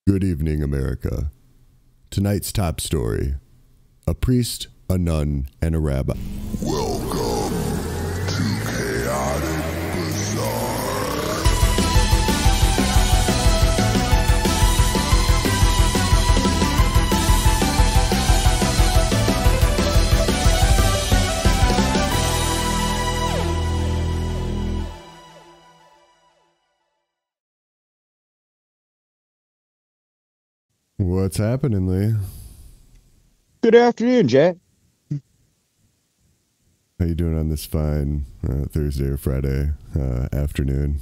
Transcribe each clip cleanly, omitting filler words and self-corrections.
Good evening, America. Tonight's top story: a priest, a nun, and a rabbi. Welcome to Chaotic Bazaar. What's happening, Lee? Good afternoon, Jay. How you doing on this fine Thursday or Friday afternoon?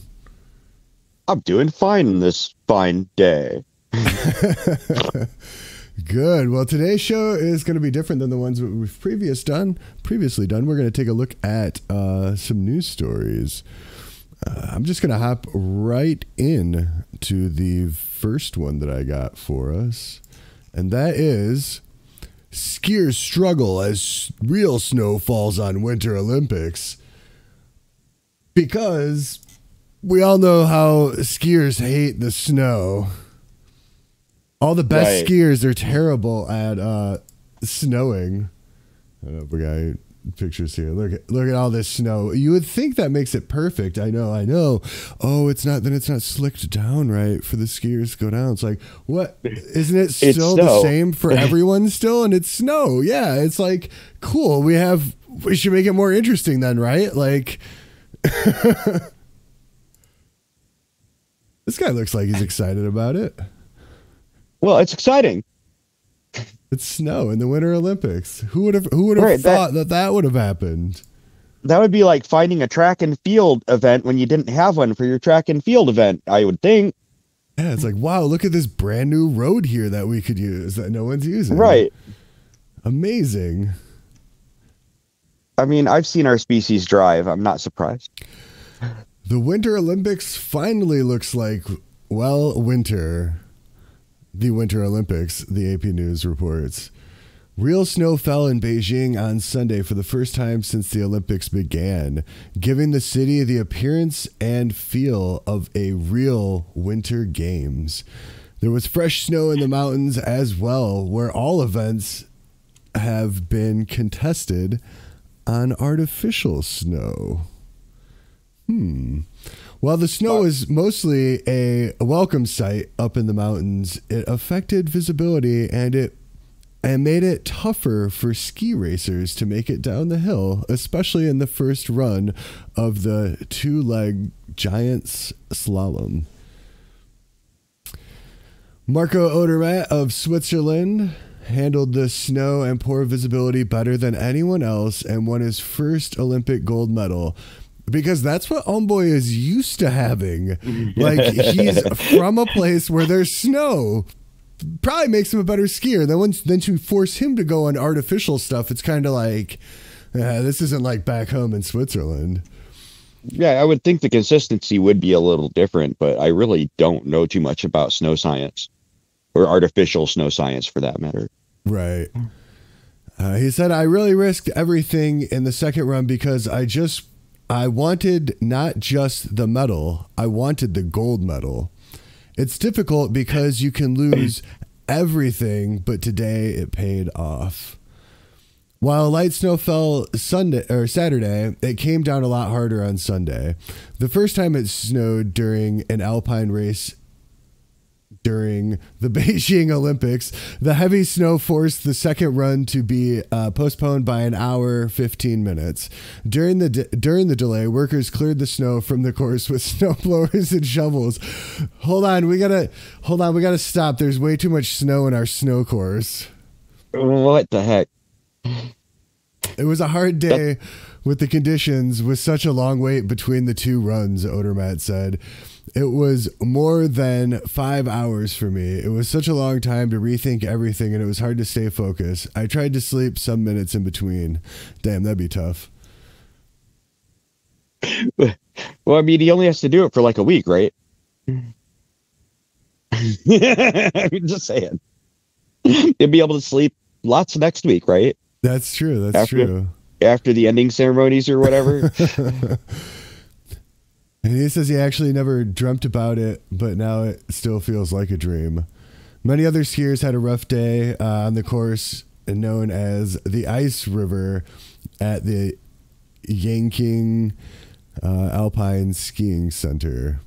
I'm doing fine this fine day. Good. Well, today's show is going to be different than the ones that we've previously done. We're going to take a look at some news stories. I'm just going to hop right in to the first one that I got for us, and that is skiers struggle as real snow falls on Winter Olympics, because we all know how skiers hate the snow. All the best skiers are terrible at snowing. I don't know if we got pictures here. Look at all this snow. You would think that makes it perfect. I know. Oh, it's not. Then it's not slicked down right for the skiers to go down. It's like, what? Isn't it still the same for everyone still? And it's snow. Yeah, it's like, cool. We should make it more interesting then, right? Like, this guy looks like he's excited about it. Well, it's exciting. It's snow in the Winter Olympics. Who would have thought that would have happened? That would be like finding a track and field event when you didn't have one for your track and field event, I would think. Yeah, it's like, wow, look at this brand new road here that we could use that no one's using. Right. Amazing. I mean, I've seen our species drive. I'm not surprised. The Winter Olympics finally looks like, well, winter. The Winter Olympics, the AP News reports. Real snow fell in Beijing on Sunday for the first time since the Olympics began, giving the city the appearance and feel of a real Winter Games. There was fresh snow in the mountains as well, where all events have been contested on artificial snow. While the snow is mostly a welcome sight up in the mountains, it affected visibility and made it tougher for ski racers to make it down the hill, especially in the first run of the two-leg giants slalom. Marco Odermatt of Switzerland handled the snow and poor visibility better than anyone else and won his first Olympic gold medal. Because that's what Homeboy is used to having. Like, he's from a place where there's snow. Probably makes him a better skier. Then to force him to go on artificial stuff, it's kind of like, this isn't like back home in Switzerland. Yeah, I would think the consistency would be a little different, but I really don't know too much about snow science. Or artificial snow science, for that matter. Right. He said, I really risked everything in the second run because I wanted not just the medal, I wanted the gold medal. It's difficult because you can lose everything, but today it paid off. While light snow fell Saturday, it came down a lot harder on Sunday. The first time it snowed during an alpine race during the Beijing Olympics, the heavy snow forced the second run to be postponed by an hour, 15 minutes. During the delay, workers cleared the snow from the course with snow blowers and shovels. Hold on, we gotta stop. There's way too much snow in our snow course. What the heck? It was a hard day with the conditions, with such a long wait between the two runs, Odermatt said. It was more than 5 hours for me. It was such a long time to rethink everything, and it was hard to stay focused. I tried to sleep some minutes in between. Damn, that'd be tough. Well, I mean, he only has to do it for like a week, right? I'm just saying. He'll be able to sleep lots next week, right? That's true. That's true. After the ending ceremonies or whatever. And he says he actually never dreamt about it, but now it still feels like a dream. Many other skiers had a rough day on the course known as the Ice River at the Yanking Alpine Skiing Center.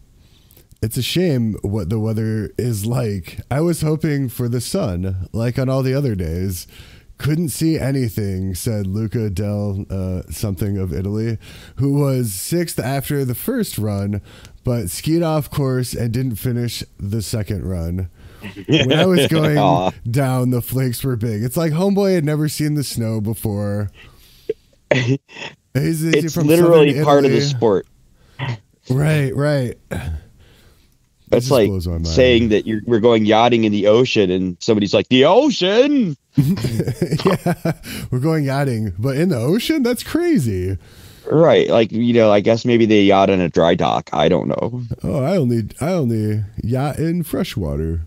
It's a shame what the weather is like. I was hoping for the sun, like on all the other days. Couldn't see anything, said Luca del something of Italy, who was sixth after the first run, but skied off course and didn't finish the second run. When I was going down, the flakes were big. It's like homeboy had never seen the snow before. It's from literally part of the sport. Right. That's like saying that we're going yachting in the ocean, and somebody's like, the ocean? Yeah, we're going yachting, but in the ocean? That's crazy. Right. Like, I guess maybe they yacht in a dry dock. I don't know. Oh, I only yacht in freshwater.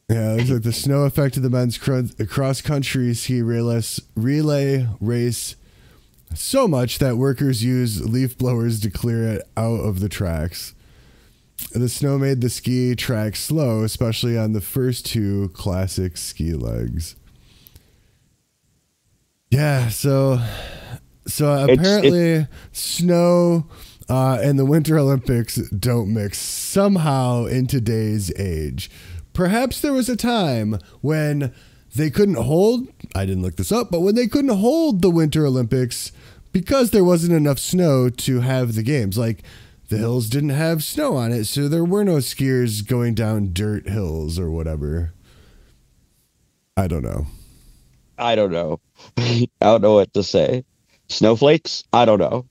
Yeah, it looks like the snow affected the men's cross-country ski relay race so much that workers use leaf blowers to clear it out of the tracks. The snow made the ski track slow, especially on the first two classic ski legs. Yeah, so apparently snow and the Winter Olympics don't mix somehow in today's age. Perhaps there was a time when they couldn't hold, I didn't look this up, but when they couldn't hold the Winter Olympics because there wasn't enough snow to have the games. Like, the hills didn't have snow on it, so there were no skiers going down dirt hills or whatever. I don't know. I don't know what to say. Snowflakes? I don't know.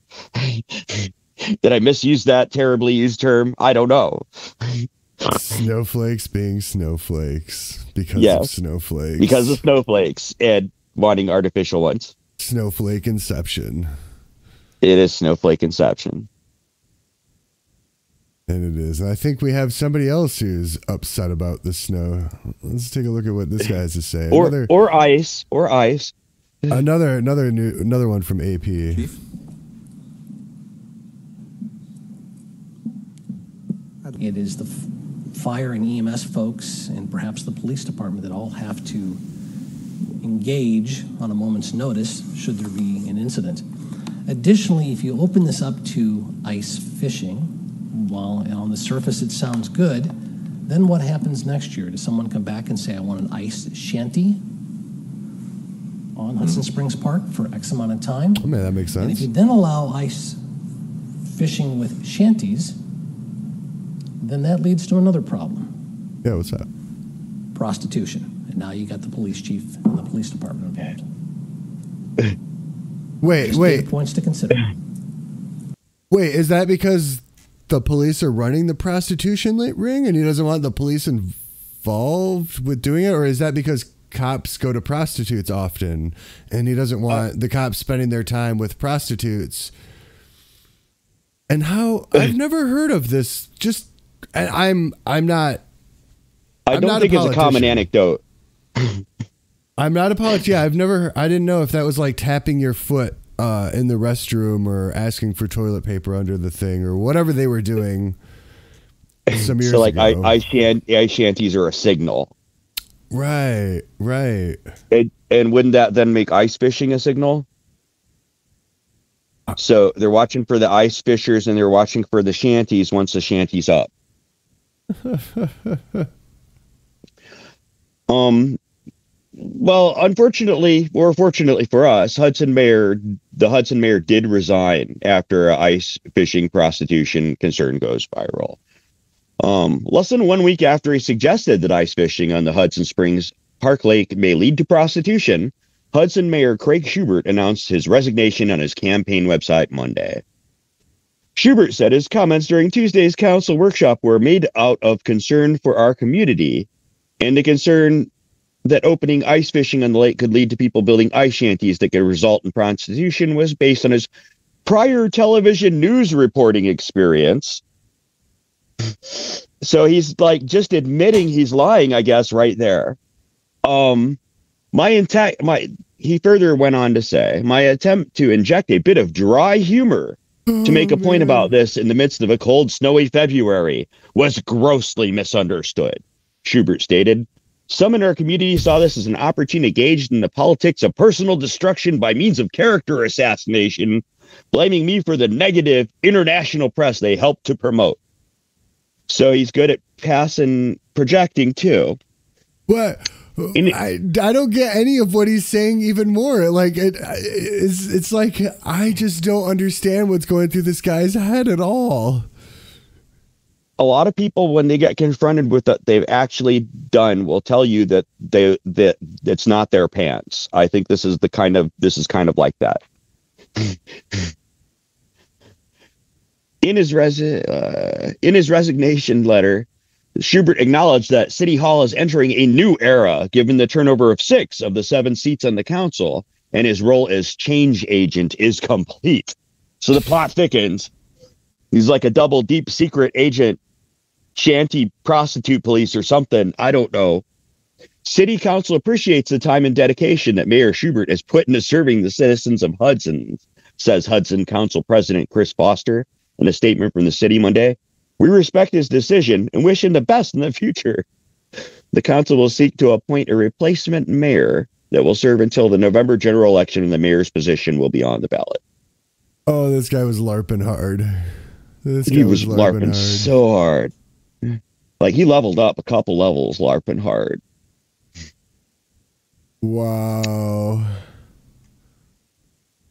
Did I misuse that terribly used term? I don't know. Snowflakes being snowflakes because of snowflakes. Because of snowflakes and wanting artificial ones. Snowflake inception. It is snowflake inception. And it is. And I think we have somebody else who's upset about the snow. Let's take a look at what this guy has to say. Or ice. Another one from AP. Chief? It is the fire and EMS folks and perhaps the police department that all have to engage on a moment's notice should there be an incident. Additionally, if you open this up to ice fishing, while on the surface it sounds good, then what happens next year? Does someone come back and say, I want an ice shanty on Hudson Springs Park for X amount of time? Oh man, that makes sense. And if you then allow ice fishing with shanties, then that leads to another problem. Yeah, what's that? Prostitution. And now you got the police chief and the police department involved. Wait. Points to consider. Wait, is that because the police are running the prostitution ring and he doesn't want the police involved with doing it? Or is that because cops go to prostitutes often and he doesn't want the cops spending their time with prostitutes? And how I've never heard of this. I'm not. I don't think it's a common anecdote. I'm not a politician. Yeah, I didn't know if that was like tapping your foot in the restroom or asking for toilet paper under the thing or whatever they were doing some years ago. So like ice shanties are a signal. Right. And wouldn't that then make ice fishing a signal? So they're watching for the ice fishers and they're watching for the shanties once the shanty's up. Well, unfortunately, or fortunately for us, the Hudson mayor did resign after ice fishing prostitution concern goes viral. Less than 1 week after he suggested that ice fishing on the Hudson Springs Park Lake may lead to prostitution, Hudson Mayor Craig Schubert announced his resignation on his campaign website Monday. Schubert said his comments during Tuesday's council workshop were made out of concern for our community and the concern that opening ice fishing on the lake could lead to people building ice shanties that could result in prostitution was based on his prior television news reporting experience. So he's like just admitting he's lying, I guess, right there. He further went on to say, my attempt to inject a bit of dry humor To make a point about this in the midst of a cold, snowy February was grossly misunderstood, Schubert stated. Some in our community saw this as an opportunity engaged in the politics of personal destruction by means of character assassination, blaming me for the negative international press they helped to promote. So he's good at projecting too. What? I don't get any of what he's saying even more. Like it's like I just don't understand what's going through this guy's head at all. A lot of people, when they get confronted with what they've actually done, will tell you that that it's not their pants. I think this is kind of like that. In his resignation letter, Schubert acknowledged that City Hall is entering a new era, given the turnover of 6 of the 7 seats on the council, and his role as change agent is complete. So the plot thickens. He's like a double deep secret agent, shanty prostitute police or something. I don't know. City Council appreciates the time and dedication that Mayor Schubert has put into serving the citizens of Hudson, says Hudson Council President Chris Foster in a statement from the city Monday. We respect his decision and wish him the best in the future. The council will seek to appoint a replacement mayor that will serve until the November general election, and the mayor's position will be on the ballot. Oh, this guy was LARPing hard. He was LARPing so hard. Like, he leveled up a couple levels LARPing hard. Wow.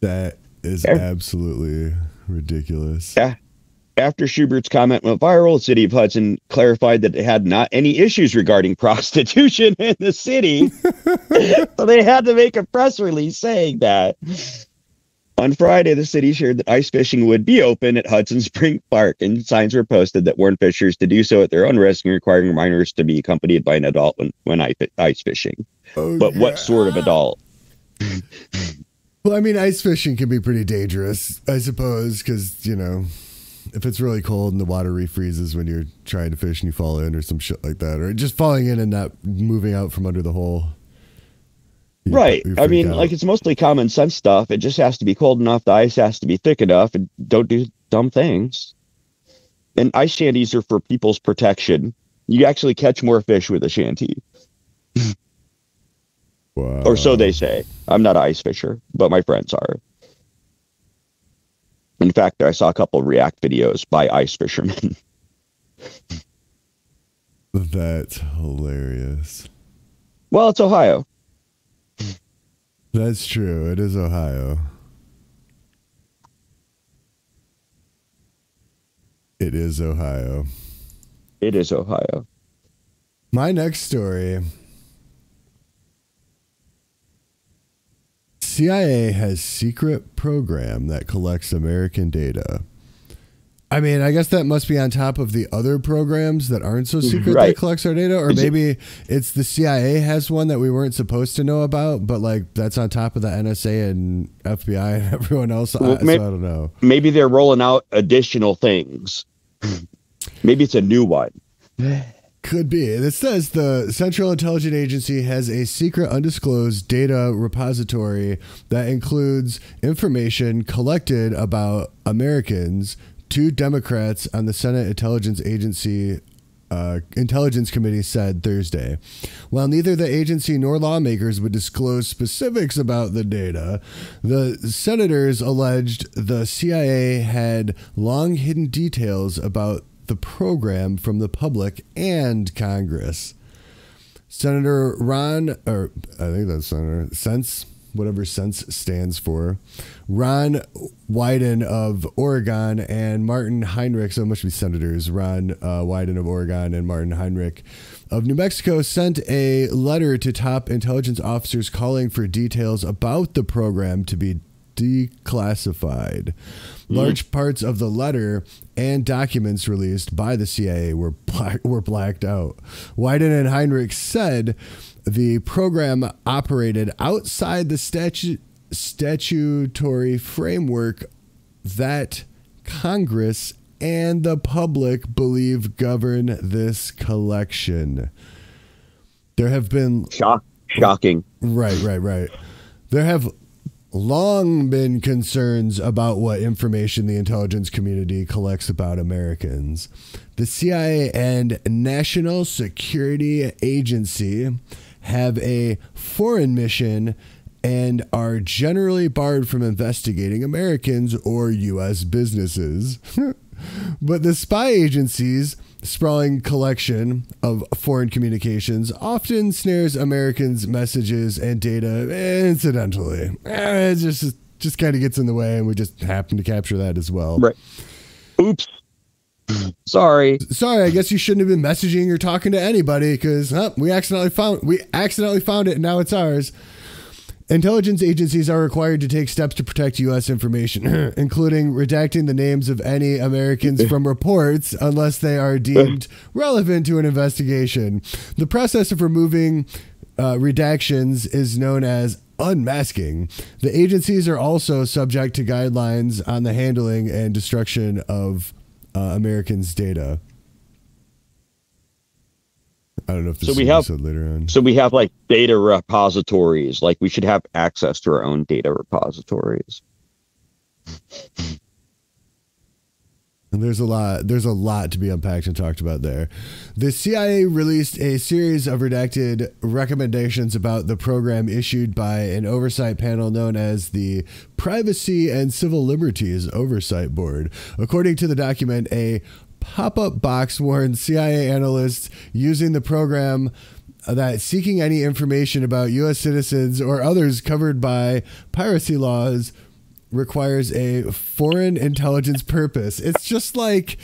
That is absolutely ridiculous. Yeah. After Schubert's comment went viral, the city of Hudson clarified that it had not any issues regarding prostitution in the city. So they had to make a press release saying that. On Friday, the city shared that ice fishing would be open at Hudson Spring Park, and signs were posted that warned fishers to do so at their own risk and requiring minors to be accompanied by an adult when ice fishing. Oh, but what sort of adult? Well, I mean, ice fishing can be pretty dangerous, I suppose, because, you know, if it's really cold and the water refreezes when you're trying to fish and you fall in or some shit like that, or just falling in and not moving out from under the hole. Right. I mean, like, it's mostly common sense stuff. It just has to be cold enough. The ice has to be thick enough, and don't do dumb things. And ice shanties are for people's protection. You actually catch more fish with a shanty. Wow. Or so they say. I'm not an ice fisher, but my friends are. In fact, I saw a couple of React videos by ice fishermen. That's hilarious. Well, it's Ohio. That's true. It is Ohio. It is Ohio. It is Ohio. My next story. CIA has secret program that collects American data. I mean, I guess that must be on top of the other programs that aren't so secret that collects our data. Or maybe it's the CIA has one that we weren't supposed to know about, but like that's on top of the NSA and FBI and everyone else. Well, so I don't know. Maybe they're rolling out additional things. Maybe it's a new one. Could be. It says the Central Intelligence Agency has a secret undisclosed data repository that includes information collected about Americans. 2 Democrats on the Senate Intelligence Agency Intelligence Committee said Thursday. While neither the agency nor lawmakers would disclose specifics about the data, the senators alleged the CIA had long hidden details about the program from the public and Congress. Senator Ron, or I think that's Senator Sense, whatever Sense stands for, Ron Wyden of Oregon and Martin Heinrich, so it must be Senators Ron Wyden of Oregon and Martin Heinrich of New Mexico, sent a letter to top intelligence officers calling for details about the program to be declassified. Large parts of the letter and documents released by the CIA were blacked out. Wyden and Heinrich said the program operated outside the statutory framework that Congress and the public believe govern this collection. There have been... Shocking. Right. There have long been concerns about what information the intelligence community collects about Americans. The CIA and National Security Agency have a foreign mission and are generally barred from investigating Americans or U.S. businesses. But the spy agency's sprawling collection of foreign communications often snares Americans' messages and data incidentally. It just kind of gets in the way, and we just happen to capture that as well. Right. Oops. Sorry, I guess you shouldn't have been messaging or talking to anybody because we accidentally found it, and now it's ours. Intelligence agencies are required to take steps to protect U.S. information, including redacting the names of any Americans from reports unless they are deemed relevant to an investigation. The process of removing redactions is known as unmasking. The agencies are also subject to guidelines on the handling and destruction of Americans' data. I don't know if this is said later on. So we have like data repositories. Like we should have access to our own data repositories. And there's a lot to be unpacked and talked about there. The CIA released a series of redacted recommendations about the program issued by an oversight panel known as the Privacy and Civil Liberties Oversight Board. According to the document, a pop-up box warned CIA analysts using the program that seeking any information about U.S. citizens or others covered by piracy laws requires a foreign intelligence purpose. It's just like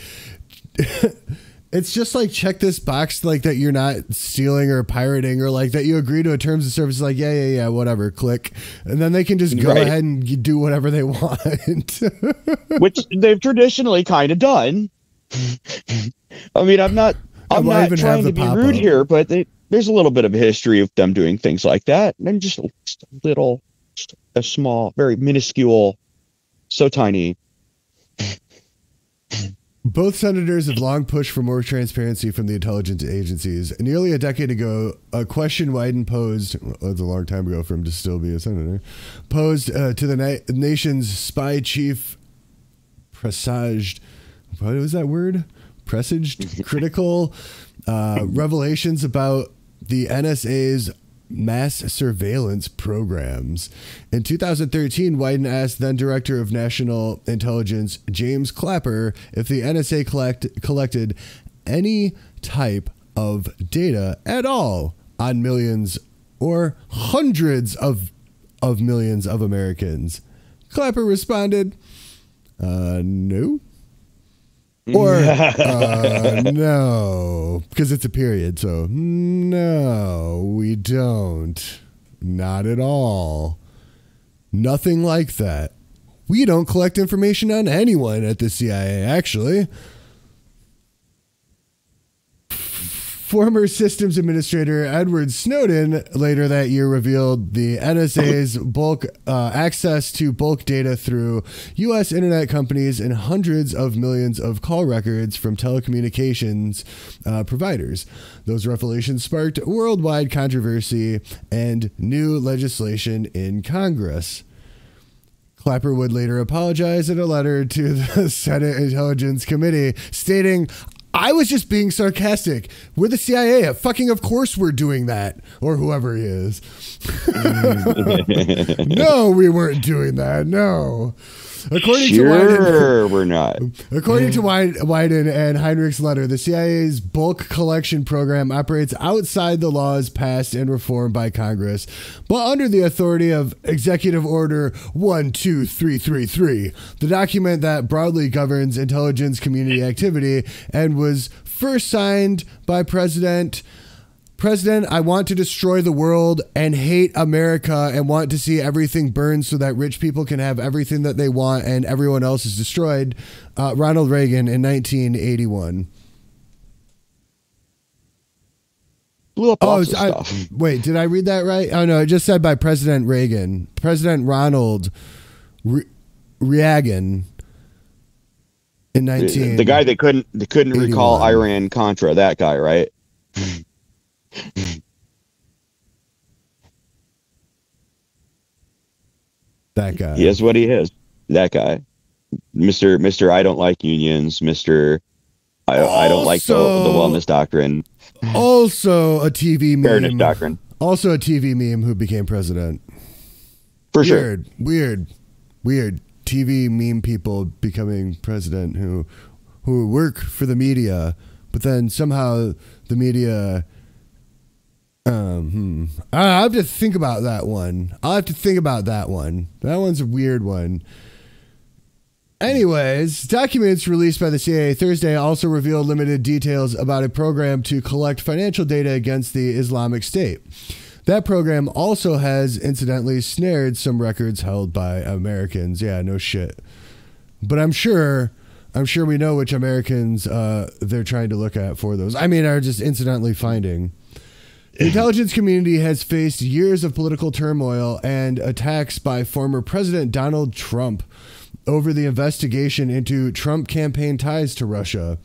check this box like that you're not stealing or pirating, or like that you agree to a terms of service, like yeah, whatever, click, and then they can just go ahead and do whatever they want. Which they've traditionally kind of done. I mean, I'm not trying to be rude here, but there's a little bit of a history of them doing things like that. And just a small, very minuscule, so tiny. Both senators have long pushed for more transparency from the intelligence agencies. Nearly a decade ago, a question Wyden posed, that's a long time ago for him to still be a senator, posed to the nation's spy chief presaged, what was that word? Presaged critical revelations about the NSA's mass surveillance programs. In 2013, Wyden asked then Director of National Intelligence James Clapper if the NSA collected any type of data at all on millions or hundreds of millions of Americans. Clapper responded, no. Or no, because it's a period. So no, we don't. Not at all. Nothing like that. We don't collect information on anyone at the CIA, actually. Former systems administrator Edward Snowden later that year revealed the NSA's bulk access to bulk data through U.S. internet companies and hundreds of millions of call records from telecommunications providers. Those revelations sparked worldwide controversy and new legislation in Congress. Clapper would later apologize in a letter to the Senate Intelligence Committee, stating, I was just being sarcastic. We're the CIA. Of course we're doing that. Or whoever he is. No, we weren't doing that. No. According to Wyden, we're not. According to Wyden and Heinrich's letter, the CIA's bulk collection program operates outside the laws passed and reformed by Congress, but under the authority of Executive Order 12333, the document that broadly governs intelligence community activity and was first signed by President, I want to destroy the world and hate America and want to see everything burn so that rich people can have everything that they want and everyone else is destroyed. Ronald Reagan in 1981. Blew up stuff. Wait, did I read that right? Oh, no, it just said by President Reagan. President Ronald Reagan in 19... The guy that couldn't recall Iran-Contra, that guy, right? That guy. He is what he is. That guy. Mr. I don't like unions. Mr. I don't like the wellness doctrine. Also a TV meme. Fairness doctrine. Also a TV meme who became president. For sure. Weird. TV meme people becoming president who work for the media, but then somehow the media. I'll have to think about that one. That one's a weird one. Anyways, documents released by the CIA Thursday also revealed limited details about a program to collect financial data against the Islamic State. That program also has incidentally snared some records held by Americans. Yeah, no shit. But I'm sure we know which Americans they're trying to look at for those. I mean, are just incidentally finding. The intelligence community has faced years of political turmoil and attacks by former President Donald Trump over the investigation into Trump campaign ties to Russia.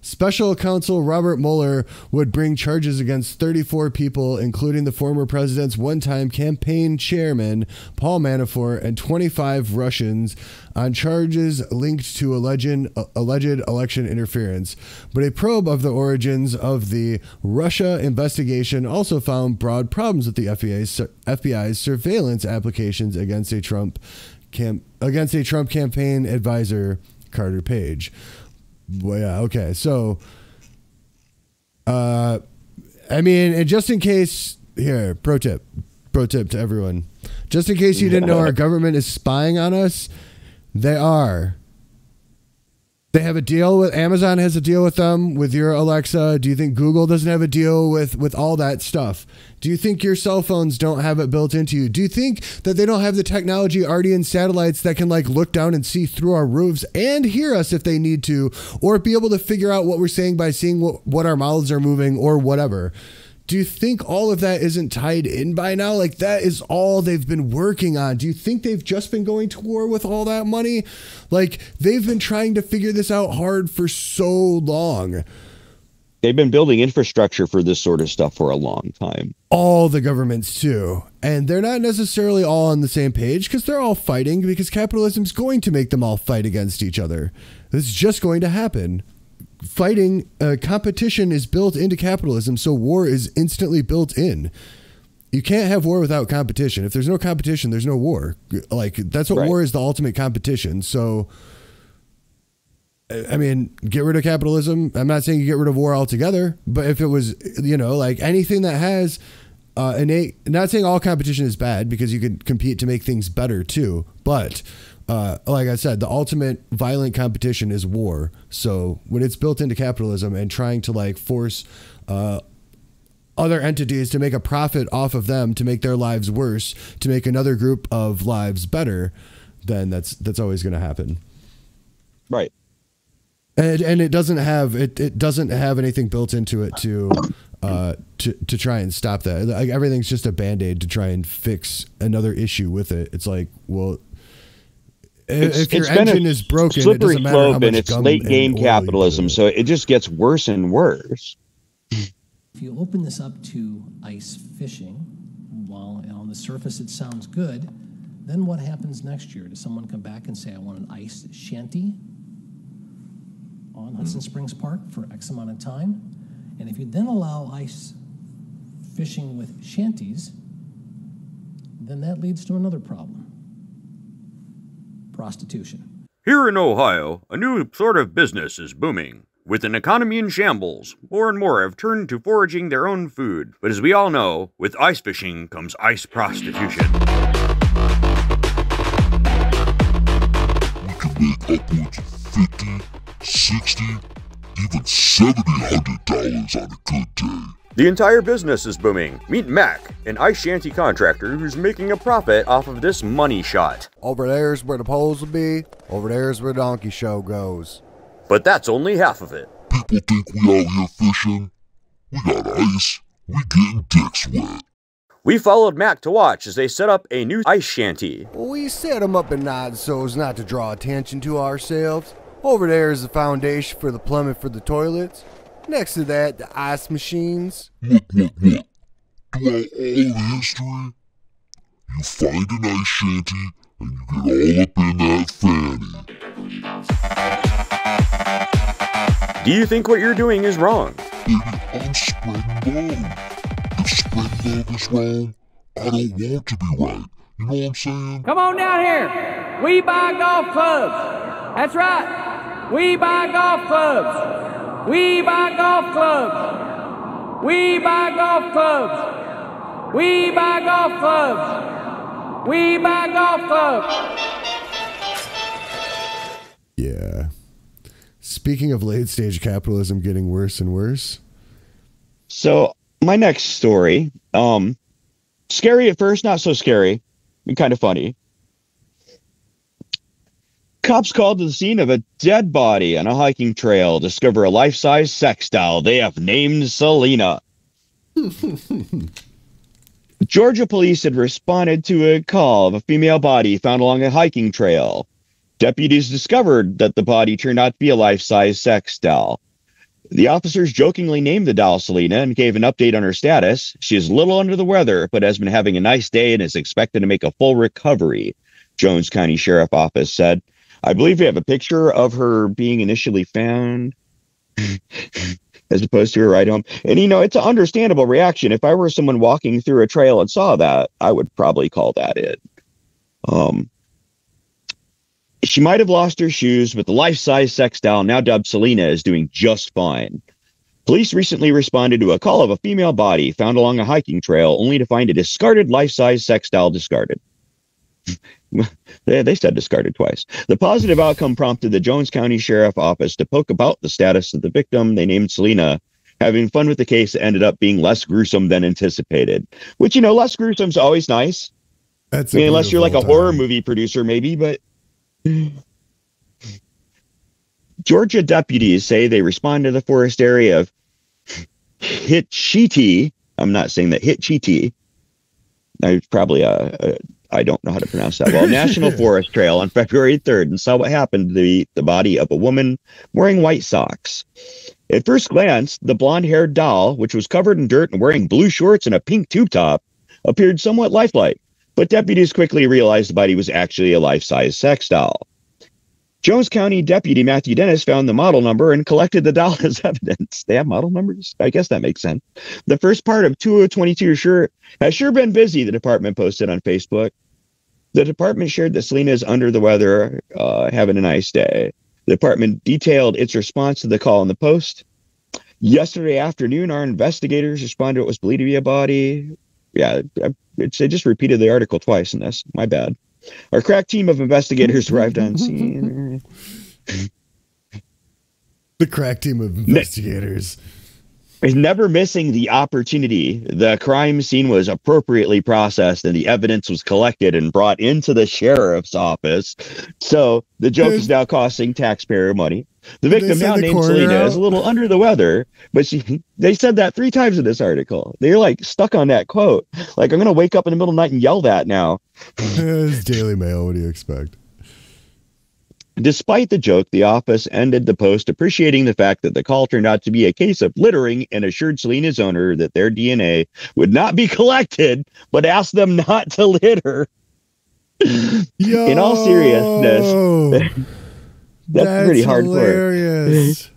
Special counsel Robert Mueller would bring charges against 34 people, including the former president's one-time campaign chairman, Paul Manafort, and 25 Russians on charges linked to alleged election interference. But a probe of the origins of the Russia investigation also found broad problems with the FBI's surveillance applications against a Trump campaign advisor, Carter Page. Well, yeah, okay. So, I mean, and just in case, here, pro tip to everyone. Just in case you didn't know our government is spying on us, they are. They have a deal with, Amazon has a deal with them, with your Alexa. Do you think Google doesn't have a deal with all that stuff? Do you think your cell phones don't have it built into you? Do you think that they don't have the technology already in satellites that can like look down and see through our roofs and hear us if they need to, or be able to figure out what we're saying by seeing what our mouths are moving or whatever? Do you think all of that isn't tied in by now? Like, that is all they've been working on. Do you think they've just been going to war with all that money? Like, they've been trying to figure this out hard for so long. They've been building infrastructure for this sort of stuff for a long time. All the governments, too. And they're not necessarily all on the same page because they're all fighting, because capitalism's going to make them all fight against each other. It's just going to happen. Fighting, competition is built into capitalism, so war is instantly built in. You can't have war without competition. If there's no competition, there's no war. Like, that's what war is, the ultimate competition. So, I mean, get rid of capitalism. I'm not saying you get rid of war altogether, but if it was, you know, like anything that has innate, not saying all competition is bad, because you can compete to make things better too, but like I said, the ultimate violent competition is war. So when it's built into capitalism and trying to like force other entities to make a profit off of them, to make their lives worse, to make another group of lives better, then that's always going to happen. Right. And it doesn't have anything built into it to try and stop that. Like, everything's just a Band-Aid to try and fix another issue with it. It's like, well, if your engine is broken, it doesn't matter how much and it's late game capitalism, so it just gets worse and worse. If you open this up to ice fishing, while on the surface it sounds good, then what happens next year? Does someone come back and say, I want an ice shanty on Hudson Springs Park for X amount of time? And if you then allow ice fishing with shanties, then that leads to another problem. Prostitution. Here in Ohio, a new sort of business is booming. With an economy in shambles, more and more have turned to foraging their own food. But as we all know, with ice fishing comes ice prostitution. We can make upwards of 50, 60, even $700 on a good day. The entire business is booming. Meet Mac, an ice shanty contractor who's making a profit off of this money shot. Over there's where the poles will be. Over there's where the donkey show goes. But that's only half of it. People think we out here fishing. We got ice. We getting dicks wet. We followed Mac to watch as they set up a new ice shanty. Well, we set them up at night so as not to draw attention to ourselves. Over there is the foundation for the plumbing for the toilets. Next to that, the ice machines. Look. Throughout all the history, you find an ice shanty, and you get all up in that fanny. Do you think what you're doing is wrong? Baby, I'm spreading love. If spreading love is wrong, I don't want to be right. You know what I'm saying? Come on down here. We buy golf clubs. That's right. We buy golf clubs. We buy golf clubs. We buy golf clubs. We buy golf clubs. We buy golf clubs. Yeah. Speaking of late stage capitalism getting worse and worse. So my next story, scary at first, not so scary, and kind of funny. Cops called to the scene of a dead body on a hiking trail, discover a life-size sex doll they have named Selena. Georgia police had responded to a call of a female body found along a hiking trail. Deputies discovered that the body turned out to be a life-size sex doll. The officers jokingly named the doll Selena and gave an update on her status. She is a little under the weather, but has been having a nice day and is expected to make a full recovery, Jones County Sheriff Office said. I believe we have a picture of her being initially found as opposed to her ride home. And, you know, it's an understandable reaction. If I were someone walking through a trail and saw that, I would probably call that it. She might have lost her shoes, but the life-size sex doll, now dubbed Selena, is doing just fine. Police recently responded to a call of a female body found along a hiking trail, only to find a discarded life-size sex doll discarded. They said discarded twice. The positive outcome prompted the Jones County Sheriff Office to poke about the status of the victim they named Selena. Having fun with the case ended up being less gruesome than anticipated. Which, you know, less gruesome is always nice. That's unless you're like a horror movie producer, maybe, but Georgia deputies say they respond to the forest area of Hitchiti. I'm not saying that Hitchiti. I probably I don't know how to pronounce that well. National Forest Trail on February 3rd and saw what happened to the body of a woman wearing white socks. At first glance, the blonde-haired doll, which was covered in dirt and wearing blue shorts and a pink tube top, appeared somewhat lifelike. But deputies quickly realized the body was actually a life-size sex doll. Jones County Deputy Matthew Dennis found the model number and collected the doll as evidence. They have model numbers? I guess that makes sense. The first part of 2022 has sure been busy, the department posted on Facebook. The department shared that Selena is under the weather, having a nice day. The department detailed its response to the call in the post. Yesterday afternoon, our investigators responded to what was believed to be a body. Yeah, they just repeated the article twice in this. My bad. Our crack team of investigators arrived on scene. The crack team of investigators. Never missing the opportunity. The crime scene was appropriately processed and the evidence was collected and brought into the sheriff's office. So the joke is now costing taxpayer money. The victim, now named Selena, is a little under the weather, but they said that 3 times in this article. They're like stuck on that quote. Like, I'm going to wake up in the middle of the night and yell that now. It's Daily Mail. What do you expect? Despite the joke, the office ended the post appreciating the fact that the call turned out to be a case of littering and assured Selena's owner that their DNA would not be collected, but asked them not to litter. In all seriousness, that's pretty hardcore.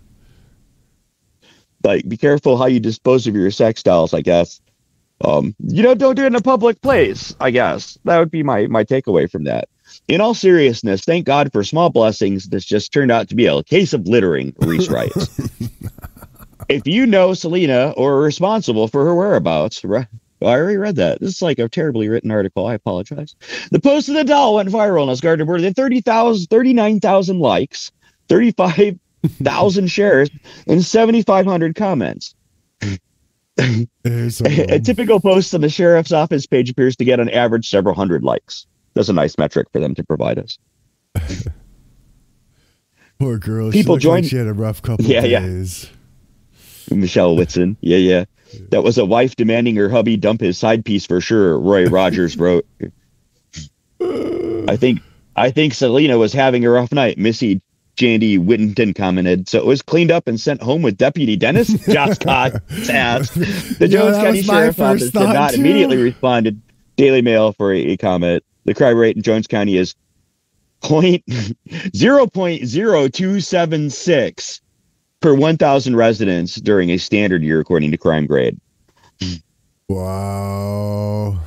Like, be careful how you dispose of your sex dolls, I guess. Don't do it in a public place, I guess. That would be my takeaway from that. In all seriousness, thank God for small blessings. This just turned out to be a case of littering, Reese writes. If you know Selena or are responsible for her whereabouts, I already read that. This is like a terribly written article. I apologize. The post of the doll went viral and has garnered more than 39,000 likes, 35,000 shares, and 7,500 comments. A typical post on the sheriff's office page appears to get on average several hundred likes. That's a nice metric for them to provide us. Poor girl. People joined. Like she had a rough couple of days. Michelle Whitson. Yeah. That was a wife demanding her hubby dump his side piece for sure, Roy Rogers wrote. I think Selena was having a rough night, Missy Jandy Whittington commented. So it was cleaned up and sent home with Deputy Dennis. Josh Scott asked. The Jones County Sheriff's Office did not immediately respond to Daily Mail for a comment. The crime rate in Jones County is 0.0276 per 1,000 residents during a standard year, according to Crime Grade. Wow.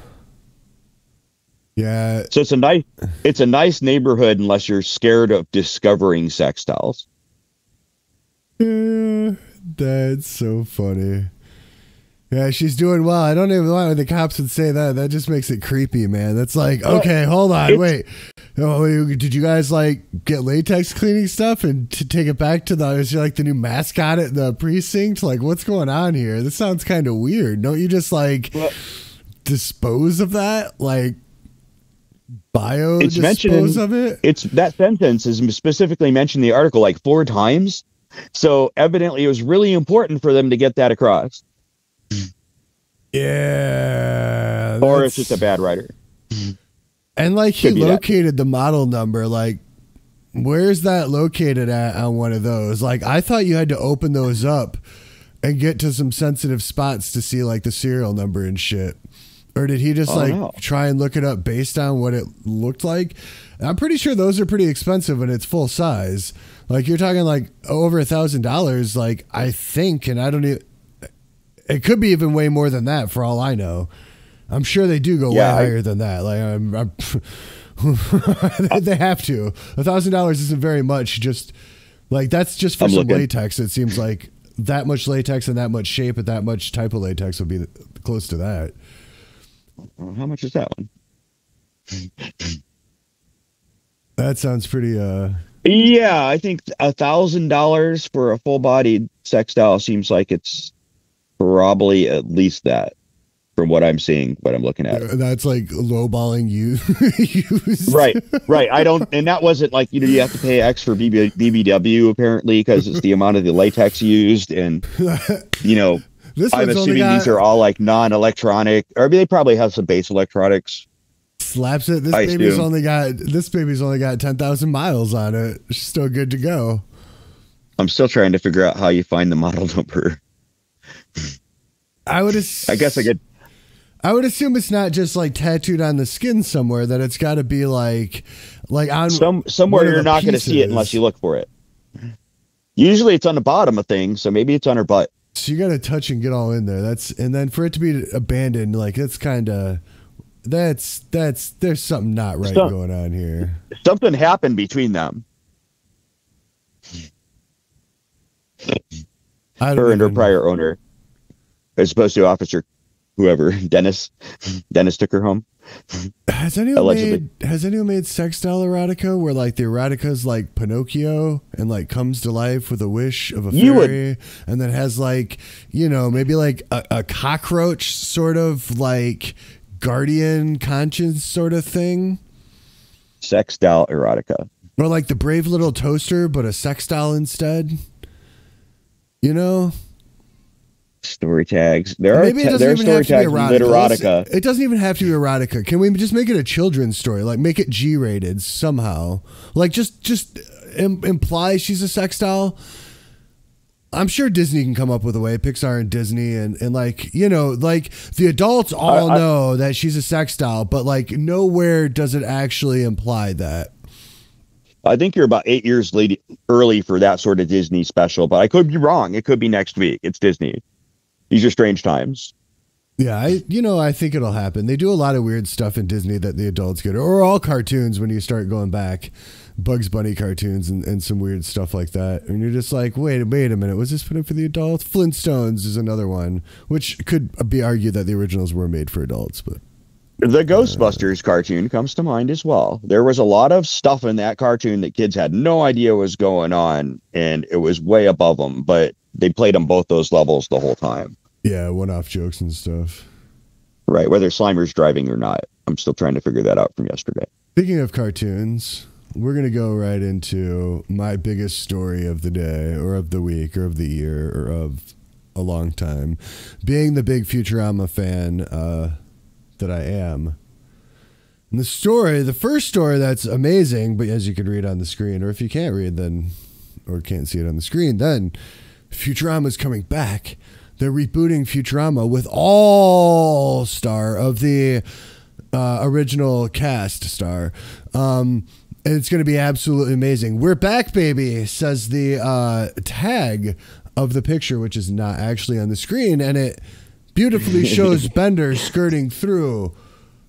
Yeah. So it's a nice neighborhood unless you're scared of discovering sex dolls. Yeah, that's so funny. Yeah, she's doing well. I don't even know why the cops would say that. That just makes it creepy, man. That's like, okay, hold on, wait. Oh, did you guys like get latex cleaning stuff and to take it back to is she like the new mascot at the precinct? Like, what's going on here? This sounds kind of weird. Don't you just like dispose of that? Like dispose of it? It's that sentence is specifically mentioned in the article like 4 times. So evidently it was really important for them to get that across. Yeah. Or it's just a bad writer. And like he located the model number. Like, where's that located at on one of those? Like, I thought you had to open those up and get to some sensitive spots to see like the serial number and shit. Or did he just try and look it up based on what it looked like? I'm pretty sure those are pretty expensive when it's full size. Like you're talking like over $1,000. Like I think, and I don't even. It could be even way more than that for all I know. I'm sure they do go way higher than that. Like they have to. $1,000 isn't very much. Just like that's just for some latex. It seems like that much latex and that much shape and that much type of latex would be close to that. How much is that one? That sounds pretty. Yeah, I think $1,000 for a full-bodied sex doll seems like it's probably at least that. From what I'm seeing, what I'm looking at. That's like lowballing you. Right. I don't, and that wasn't like, you have to pay X for BBW apparently because it's the amount of the latex used. And, I'm assuming these are all like non-electronic, or I mean, they probably have some base electronics. Slaps it. This baby's only got 10,000 miles on it. It's still good to go. I'm still trying to figure out how you find the model number. I would assume it's not just like tattooed on the skin somewhere, that it's got to be like on somewhere you're not going to see it unless you look for it. Usually it's on the bottom of things, so maybe it's on her butt. So you got to touch and get all in there. And then for it to be abandoned, like there's something not right going on here. Something happened between them. Her and her prior owner, as opposed to Officer whoever, Dennis took her home. Has anyone made sex doll erotica where like the erotica's like Pinocchio and like comes to life with a wish of a fairy and then has like, maybe like a cockroach sort of like guardian conscience sort of thing? Sex doll erotica. Or like the Brave Little Toaster, but a sex doll instead? Story tags. There are story tags with erotica. It doesn't even have to be erotica. Can we just make it a children's story? Like make it G-rated somehow. Like just imply she's a sex doll. I'm sure Disney can come up with a way. Pixar and Disney and like like the adults all know that she's a sex doll, but like nowhere does it actually imply that. I think you're about 8 years early for that sort of Disney special, but I could be wrong. It could be next week. It's Disney. These are strange times. Yeah, I think it'll happen. They do a lot of weird stuff in Disney that the adults get, or all cartoons when you start going back, Bugs Bunny cartoons and some weird stuff like that. And you're just like, wait a minute, was this put in for the adults? Flintstones is another one, which could be argued that the originals were made for adults, but. The Ghostbusters cartoon comes to mind as well. There was a lot of stuff in that cartoon that kids had no idea was going on, and it was way above them, but they played on both those levels the whole time. Yeah, one-off jokes and stuff. Right, whether Slimer's driving or not. I'm still trying to figure that out from yesterday. Speaking of cartoons, we're going to go right into my biggest story of the day, or of the week, or of the year, or of a long time. Being the big Futurama fan, that I am. And the first story that's amazing, but as you can read on the screen, or if you can't read then, or can't see it on the screen, then Futurama's coming back. They're rebooting Futurama with all-star of the original cast star. And it's going to be absolutely amazing. We're back, baby, says the tag of the picture, which is not actually on the screen, and it beautifully shows Bender skirting through.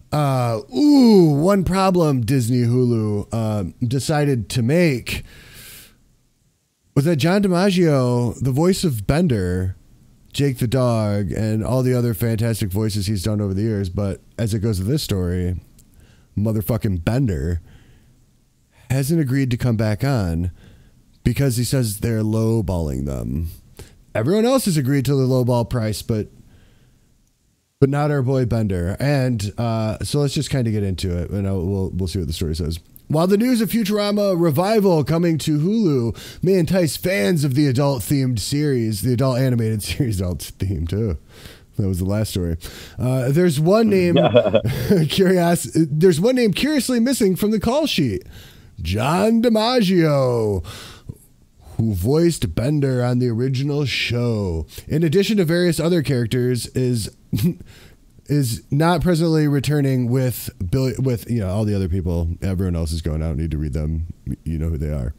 One problem Disney Hulu decided to make was that John DiMaggio, the voice of Bender, Jake the dog, and all the other fantastic voices he's done over the years, but as it goes to this story, motherfucking Bender hasn't agreed to come back on because he says they're lowballing them. Everyone else has agreed to the lowball price, but not our boy Bender. And so let's just kind of get into it, and we'll see what the story says. While the news of Futurama revival coming to Hulu may entice fans of the adult-themed series, the adult animated series, adult-themed too. That was the last story. There's one name There's one name curiously missing from the call sheet. John DiMaggio, who voiced Bender on the original show, in addition to various other characters, is not presently returning with all the other people. Everyone else is going. I don't need to read them. You know who they are.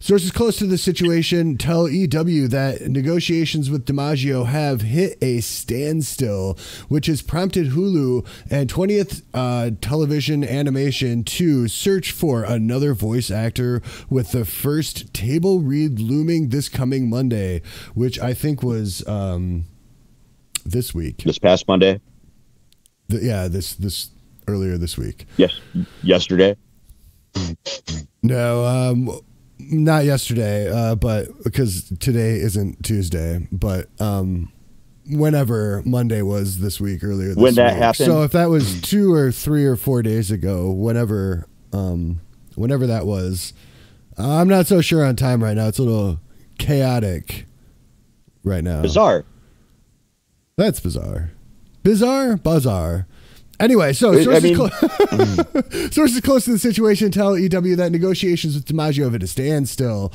Sources close to the situation tell EW that negotiations with DiMaggio have hit a standstill, which has prompted Hulu and 20th Television Animation to search for another voice actor, with the first table read looming this coming Monday, which I think was this week. This past Monday? This earlier this week. Yes, yesterday. No, not yesterday, but because today isn't Tuesday, but whenever Monday was this week, earlier this week. When that happened? So if that was 2 or 3 or 4 days ago, whenever that was, I'm not so sure on time right now. It's a little chaotic right now. Bizarre. That's bizarre. Bazaar. Anyway, so sources close to the situation tell EW that negotiations with DiMaggio have hit a standstill,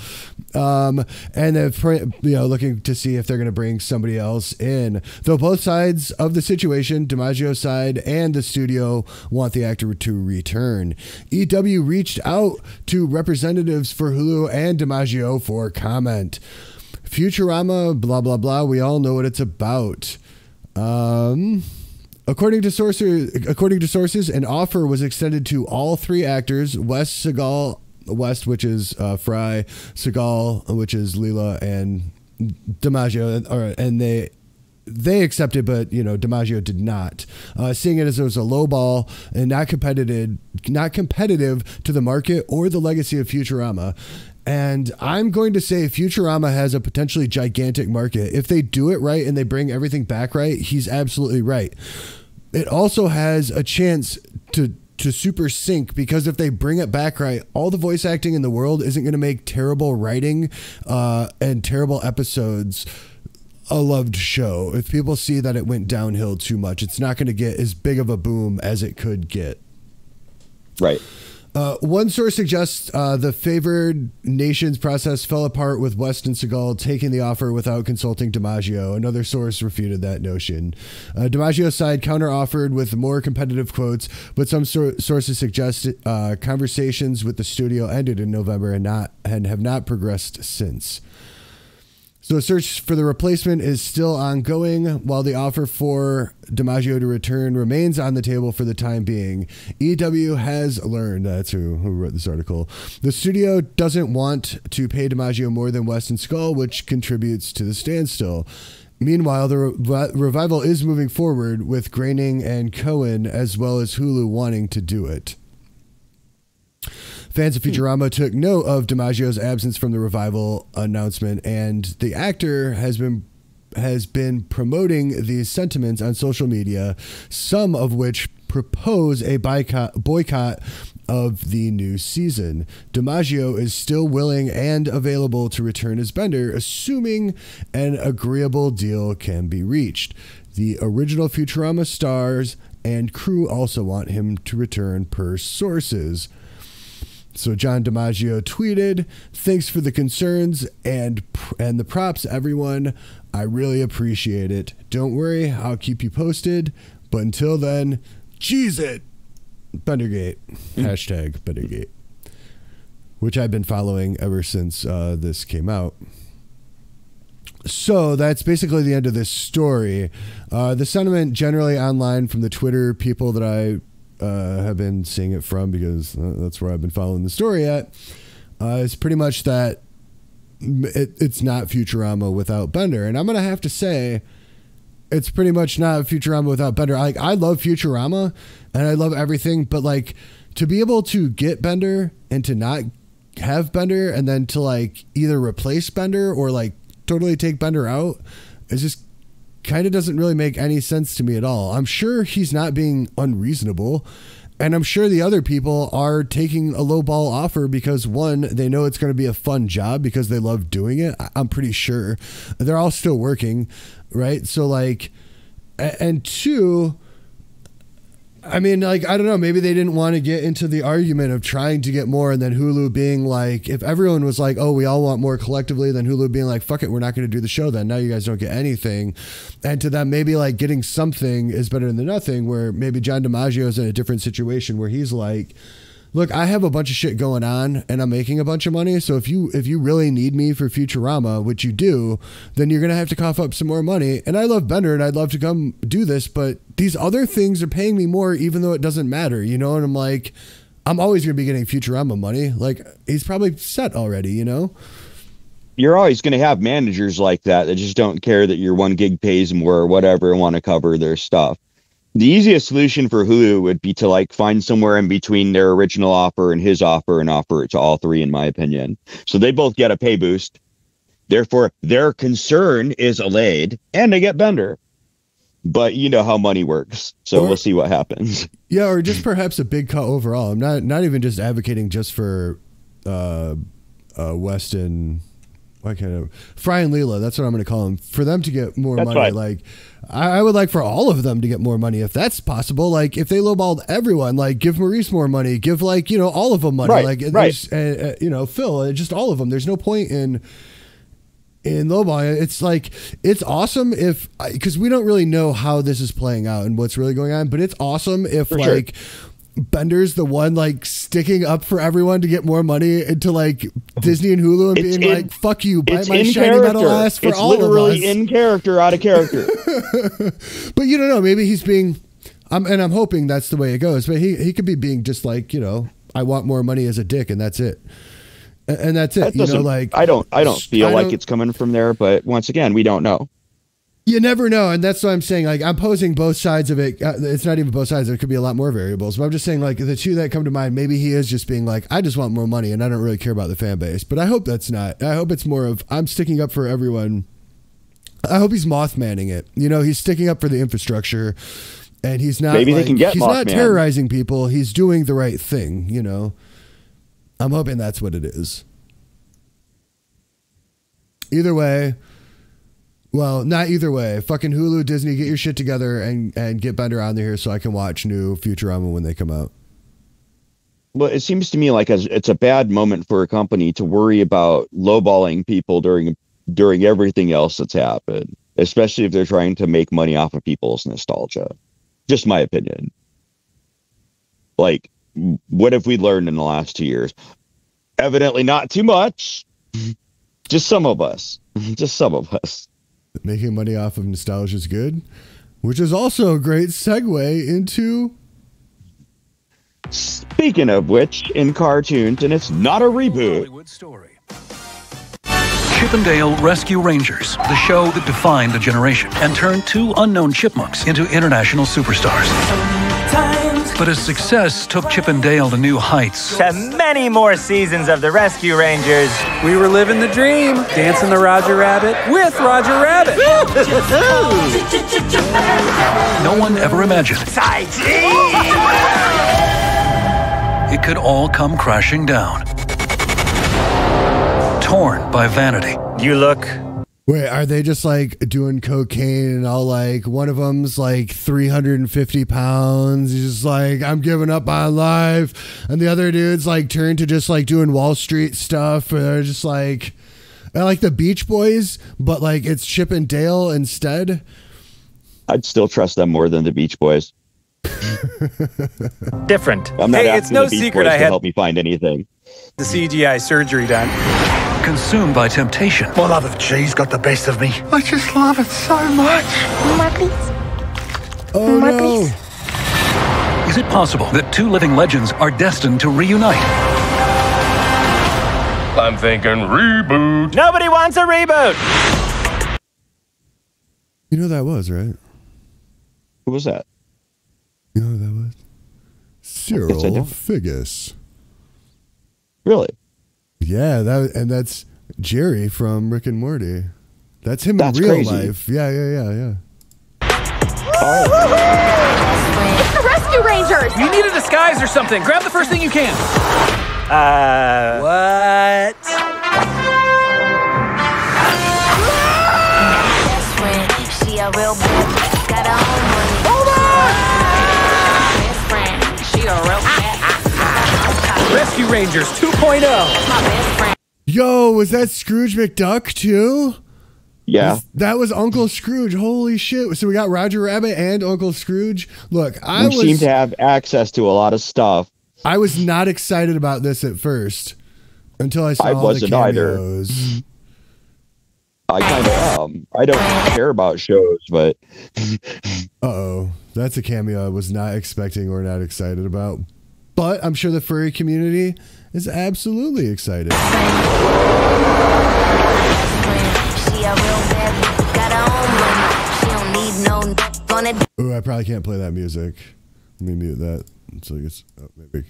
and they're looking to see if they're going to bring somebody else in. Though both sides of the situation, DiMaggio's side and the studio, want the actor to return. EW reached out to representatives for Hulu and DiMaggio for comment. Futurama, blah blah blah. We all know what it's about. According to sources, an offer was extended to all 3 actors: West, which is Fry, Seagal, which is Leela, and DiMaggio, and they accepted, but DiMaggio did not, seeing it as it was a lowball and not competitive to the market or the legacy of Futurama. And I'm going to say Futurama has a potentially gigantic market. If they do it right and they bring everything back right, he's absolutely right. It also has a chance to super sync, because if they bring it back right, all the voice acting in the world isn't going to make terrible writing and terrible episodes a loved show. If people see that it went downhill too much, it's not going to get as big of a boom as it could get. Right. One source suggests the favored nations process fell apart with West and Seagal taking the offer without consulting DiMaggio. Another source refuted that notion. DiMaggio's side counter-offered with more competitive quotes, but some sources suggest conversations with the studio ended in November and have not progressed since. So a search for the replacement is still ongoing, while the offer for DiMaggio to return remains on the table for the time being. EW has learned, that's who wrote this article, the studio doesn't want to pay DiMaggio more than West and Skull, which contributes to the standstill. Meanwhile, the revival is moving forward, with Groening and Cohen, as well as Hulu, wanting to do it. Fans of Futurama took note of DiMaggio's absence from the revival announcement, and the actor has been promoting these sentiments on social media, some of which propose a boycott of the new season. DiMaggio is still willing and available to return as Bender, assuming an agreeable deal can be reached. The original Futurama stars and crew also want him to return, per sources. So John DiMaggio tweeted, "Thanks for the concerns and the props, everyone. I really appreciate it. Don't worry, I'll keep you posted. But until then, cheese it." Bendergate. Hashtag Bendergate. Which I've been following ever since this came out. So that's basically the end of this story. The sentiment generally online from the Twitter people that I have been seeing it from, because that's where I've been following the story at, is pretty much that it's not Futurama without Bender. And I'm going to have to say, it's pretty much not Futurama without Bender. Like, I love Futurama and I love everything, but like, to be able to get Bender and to not have Bender, and then to like either replace Bender or like totally take Bender out, it just kind of doesn't really make any sense to me at all. I'm sure he's not being unreasonable, and I'm sure the other people are taking a lowball offer because, one, they know it's going to be a fun job because they love doing it. I'm pretty sure they're all still working, right? So like, and two, I mean, like, I don't know, maybe they didn't want to get into the argument of trying to get more, and then Hulu being like, if everyone was like, oh, we all want more collectively, then Hulu being like, fuck it, we're not going to do the show then. Now you guys don't get anything. And to them, maybe like getting something is better than nothing, where maybe John DiMaggio is in a different situation where he's like, look, I have a bunch of shit going on and I'm making a bunch of money. So if you really need me for Futurama, which you do, then you're going to have to cough up some more money. And I love Bender and I'd love to come do this, but these other things are paying me more, even though it doesn't matter, you know? And I'm like, I'm always going to be getting Futurama money. Like, he's probably set already, you know? You're always going to have managers like that just don't care that your 1 gig pays more or whatever and want to cover their stuff. The easiest solution for Hulu would be to like find somewhere in between their original offer and his offer and offer it to all three, in my opinion. So they both get a pay boost. Therefore, their concern is allayed and they get Bender. But you know how money works. So we'll see what happens. Yeah, or just perhaps a big cut overall. I'm not even just advocating just for Weston. Why can't I? Fry and Leela, that's what I'm going to call them. For them to get more money, right. Like I would like for all of them to get more money if that's possible. Like if they lowballed everyone, like give Maurice more money, give like, you know, all of them money. Right, like right. You know, Phil, just all of them. There's no point in lowballing. It's like, it's awesome if, because we don't really know how this is playing out and what's really going on, but it's awesome if for like sure. Bender's the one like sticking up for everyone to get more money into like Disney and Hulu and being like, fuck you, bite my shiny metal ass for all of us. It's literally in character, out of character. But you don't know, maybe he's being, and I'm hoping that's the way it goes, but he could be being just like, you know, I want more money as a dick and that's it. And that's it. You know, like I don't feel like it's coming from there, but once again, we don't know. You never know, and that's what I'm saying. Like, I'm posing both sides of it. It's not even both sides. There could be a lot more variables. But I'm just saying, like, the two that come to mind, maybe he is just being like, I just want more money, and I don't really care about the fan base. But I hope that's not. I hope it's more of, I'm sticking up for everyone. I hope he's Mothmanning it. You know, he's sticking up for the infrastructure, and he's not, maybe like, they can get he's Mothman. not terrorizing people. He's doing the right thing, you know. I'm hoping that's what it is. Either way. Well, not either way. Fucking Hulu, Disney, get your shit together and get Bender on there so I can watch new Futurama when they come out. Well, it seems to me like it's a bad moment for a company to worry about lowballing people during everything else that's happened, especially if they're trying to make money off of people's nostalgia. Just my opinion. Like, what have we learned in the last 2 years? Evidently not too much. Just some of us. Just some of us. Making money off of nostalgia is good, which is also a great segue into. Speaking of which, in cartoons, and it's not a reboot. Hollywood story. Chip and Dale Rescue Rangers, the show that defined a generation and turned two unknown chipmunks into international superstars. But as success took Chip and Dale to new heights, to many more seasons of the Rescue Rangers. We were living the dream, dancing the Roger Rabbit with Roger Rabbit. No one ever imagined it could all come crashing down. Torn by vanity. You look... Wait, are they just like doing cocaine and all, like one of them's like 350 pounds? He's just like, I'm giving up on life. And the other dude's like turned to just like doing Wall Street stuff. Or they're just like the Beach Boys, but like it's Chip and Dale instead. I'd still trust them more than the Beach Boys. Different. I'm not Hey, asking it's no the Beach secret Boys I to had- help me find anything. The CGI surgery done. Consumed by temptation. My love of cheese got the best of me. I just love it so much. More, please. Oh More, no! please. Is it possible that two living legends are destined to reunite? I'm thinking reboot. Nobody wants a reboot. You know who that was, right? Who was that? You know who that was? Cyril I do. Figgis. Really? Yeah, that's Jerry from Rick and Morty. That's him That's in real crazy. life. Yeah. It's the Rescue Rangers. You need a disguise or something. Grab the first thing you can. What? Best friend, she a real bad. Got her own money. Best friend, she a real bad. Rescue Rangers 2.0. My best friend. Yo, was that Scrooge McDuck too? Yeah. That was Uncle Scrooge. Holy shit. So we got Roger Rabbit and Uncle Scrooge. Look, We seem to have access to a lot of stuff. I was not excited about this at first until I saw I all wasn't the either. cameos. I kind of I don't care about shows, but Uh-oh. That's a cameo I was not expecting or not excited about. But I'm sure the furry community is absolutely excited. She a real bad. Got her own money. She don't need no gonna. Ooh, I probably can't play that music. Let me mute that. So it's maybe.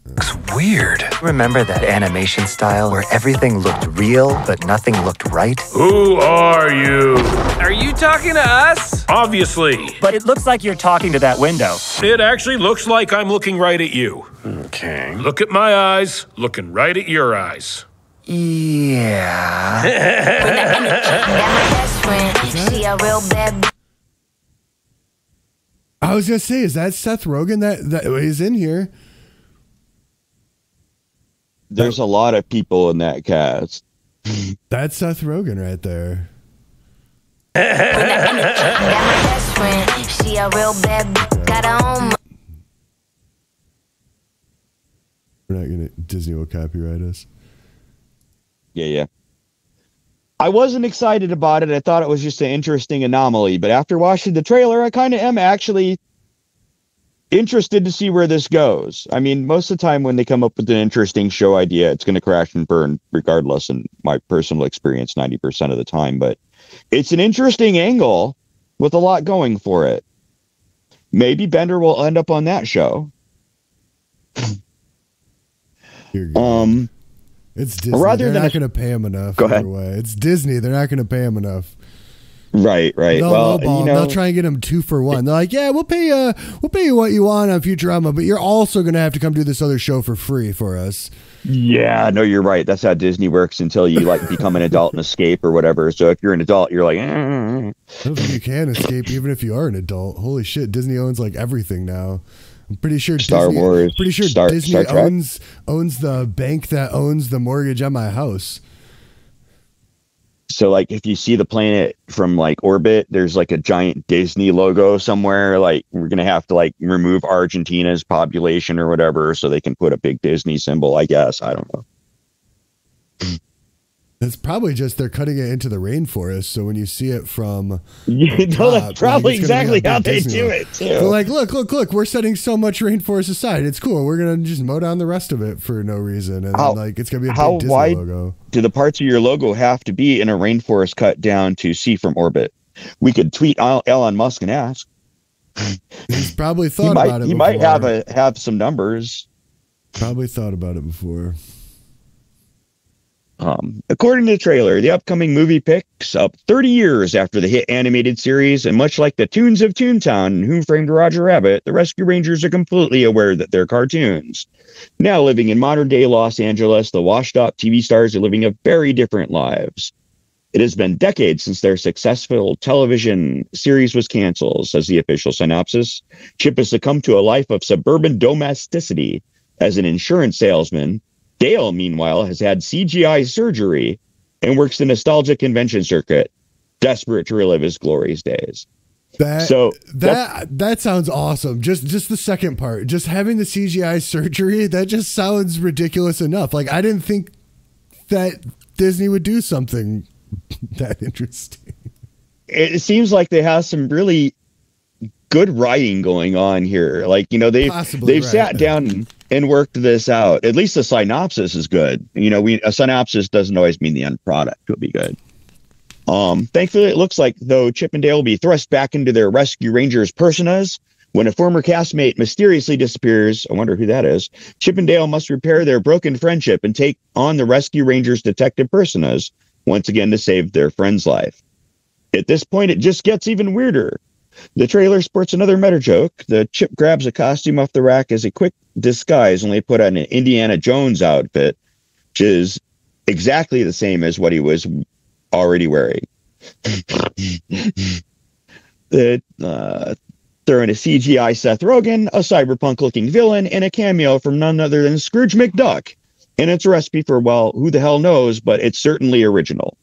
Looks weird. Remember that animation style where everything looked real, but nothing looked right? Who are you? Are you talking to us? Obviously. But it looks like you're talking to that window. It actually looks like I'm looking right at you. Okay. Look at my eyes, looking right at your eyes. Yeah. Got my best friend. She a real bad. I was gonna say, is that Seth Rogen that is in here? there's a lot of people in that cast. That's Seth Rogen right there. Got my best friend. She a real bad. Got her own. We're not gonna. Disney will copyright us. Yeah. I wasn't excited about it. I thought it was just an interesting anomaly. But after watching the trailer, I kind of am actually interested to see where this goes. I mean, most of the time when they come up with an interesting show idea, it's going to crash and burn regardless, in my personal experience, 90% of the time. But it's an interesting angle with a lot going for it. Maybe Bender will end up on that show. It's Disney. Rather They're than not going to pay him enough. Go ahead. either way. It's Disney. They're not going to pay him enough. Right. They'll Well, lowball him. They'll try and get him 2 for 1. They're like, yeah, we'll pay you what you want on Futurama, but you're also going to have to come do this other show for free for us. Yeah, no, you're right. That's how Disney works until you like become an adult and escape or whatever. So if you're an adult, you're like, I don't think you can escape even if you are an adult. Holy shit, Disney owns like everything now. I'm pretty sure Star Disney, Wars, pretty sure Star Disney Trek. owns the bank that owns the mortgage on my house. So like if you see the planet from like orbit, there's like a giant Disney logo somewhere. Like we're gonna have to like remove Argentina's population or whatever so they can put a big Disney symbol, I guess. I don't know. It's probably just they're cutting it into the rainforest, so when you see it from That's probably exactly how they do it too. They're like, look, we're setting so much rainforest aside. It's cool. We're gonna just mow down the rest of it for no reason, and then, like it's gonna be a how big Disney wide logo. do the parts of your logo have to be in a rainforest cut down to see from orbit? We could tweet Elon Musk and ask. He's probably thought about it. He might have some numbers. Probably thought about it before. According to the trailer, the upcoming movie picks up 30 years after the hit animated series, and much like the Toons of Toontown and Who Framed Roger Rabbit, the Rescue Rangers are completely aware that they're cartoons. Now living in modern-day Los Angeles, the washed-up TV stars are living a very different lives. It has been decades since their successful television series was canceled, says the official synopsis. Chip has succumbed to a life of suburban domesticity as an insurance salesman. Dale, meanwhile, has had CGI surgery and works the nostalgia convention circuit, desperate to relive his glorious days. That sounds awesome. Just the second part, just having the CGI surgery, that just sounds ridiculous enough. Like, I didn't think that Disney would do something that interesting. It seems like they have some really good writing going on here. Like, they've sat down and worked this out. At least the synopsis is good. A synopsis doesn't always mean the end product will be good. Thankfully, it looks like, though, Chip and Dale will be thrust back into their Rescue Rangers personas. When a former castmate mysteriously disappears, I wonder who that is, Chip and Dale must repair their broken friendship and take on the Rescue Rangers detective personas once again to save their friend's life. At this point, it just gets even weirder. The trailer sports another meta joke. The Chip grabs a costume off the rack as a quick disguise, only put on an Indiana Jones outfit, which is exactly the same as what he was already wearing. Throw in a CGI Seth Rogen, a cyberpunk-looking villain, and a cameo from none other than Scrooge McDuck. And it's a recipe for, well, who the hell knows, but it's certainly original.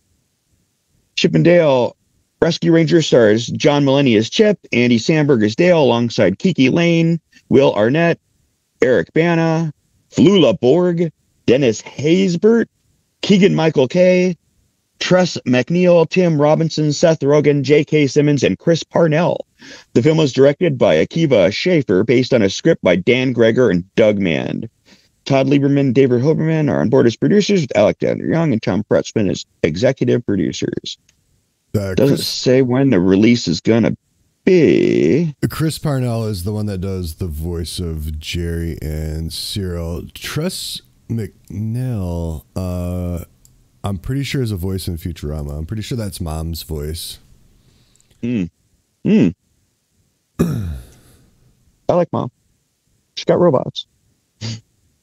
Chip and Dale Rescue Ranger stars John Mulaney as Chip, Andy Samberg as Dale, alongside Kiki Lane, Will Arnett, Eric Bana, Flula Borg, Dennis Haysbert, Keegan-Michael Kay, Tress MacNeil, Tim Robinson, Seth Rogen, J.K. Simmons, and Chris Parnell. The film was directed by Akiva Schaffer, based on a script by Dan Greger and Doug Mand. Todd Lieberman, David Hoberman are on board as producers, with Alexander Young and Tom Pretzman as executive producers. Doesn't say when the release is going to be. Chris Parnell is the one that does the voice of Jerry and Cyril. Tress MacNeil, I'm pretty sure is a voice in Futurama. I'm pretty sure that's Mom's voice. I like Mom. She's got robots.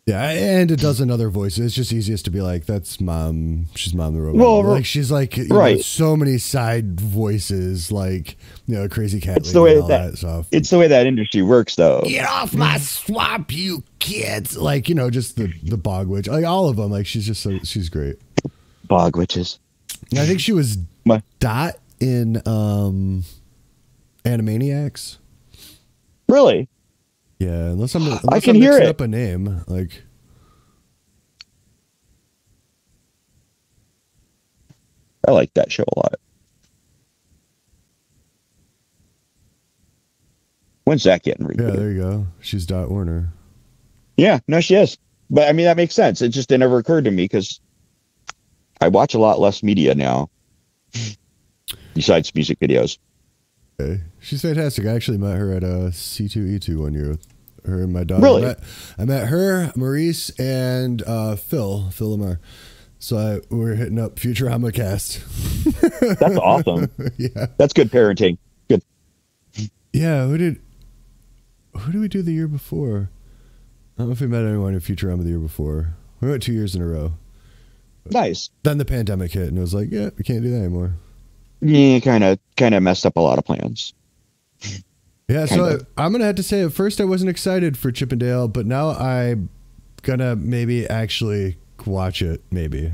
Yeah, and it does another voice. It's just easiest to be like, that's Mom. She's Mom the robot. Well, like, she's like, you know, so many side voices, like, Crazy Cat it's Lady the way and all that stuff. It's the way that industry works, though. Get off my swamp, you kids! Like, just the Bog Witch, like all of them. Like, she's just she's great. Bog Witches. I think she was Dot in Animaniacs. Really? Yeah, unless I can hear it. Up a name like. I like that show a lot. When's that getting rebooted? Yeah, there you go. She's Dot Warner. Yeah, no, she is. But I mean, that makes sense. It just never occurred to me because I watch a lot less media now, besides music videos. Okay. She's fantastic. I actually met her at a C2E2 one year with her and my daughter. Really? I met her, Maurice, and Phil Lamar. So we're hitting up Futurama cast. That's awesome. Yeah. That's good parenting. Good. Yeah. Who did we do the year before? I don't know if we met anyone in Futurama the year before. We went 2 years in a row. Nice. Then the pandemic hit and it was like, yeah, we can't do that anymore. Yeah, kind of messed up a lot of plans. Yeah, so I'm going to have to say, at first I wasn't excited for Chip and Dale, but now I'm going to maybe actually watch it, maybe.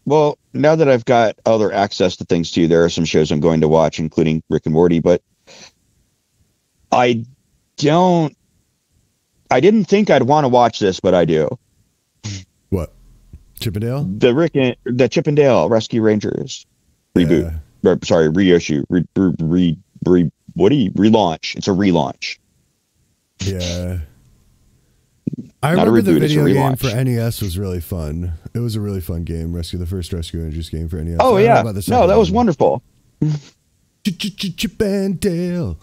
Well, now that I've got other access to things too, there are some shows I'm going to watch, including Rick and Morty, but I didn't think I'd want to watch this, but I do. What? Chip and Dale? The Chip and Dale Rescue Rangers reboot. Yeah. Sorry, reissue. Relaunch. It's a relaunch. Yeah. I remember the video game for NES was really fun. It was a really fun game. The first Rescue Rangers game for NES. Oh, yeah. No, that was wonderful. Chip and Dale.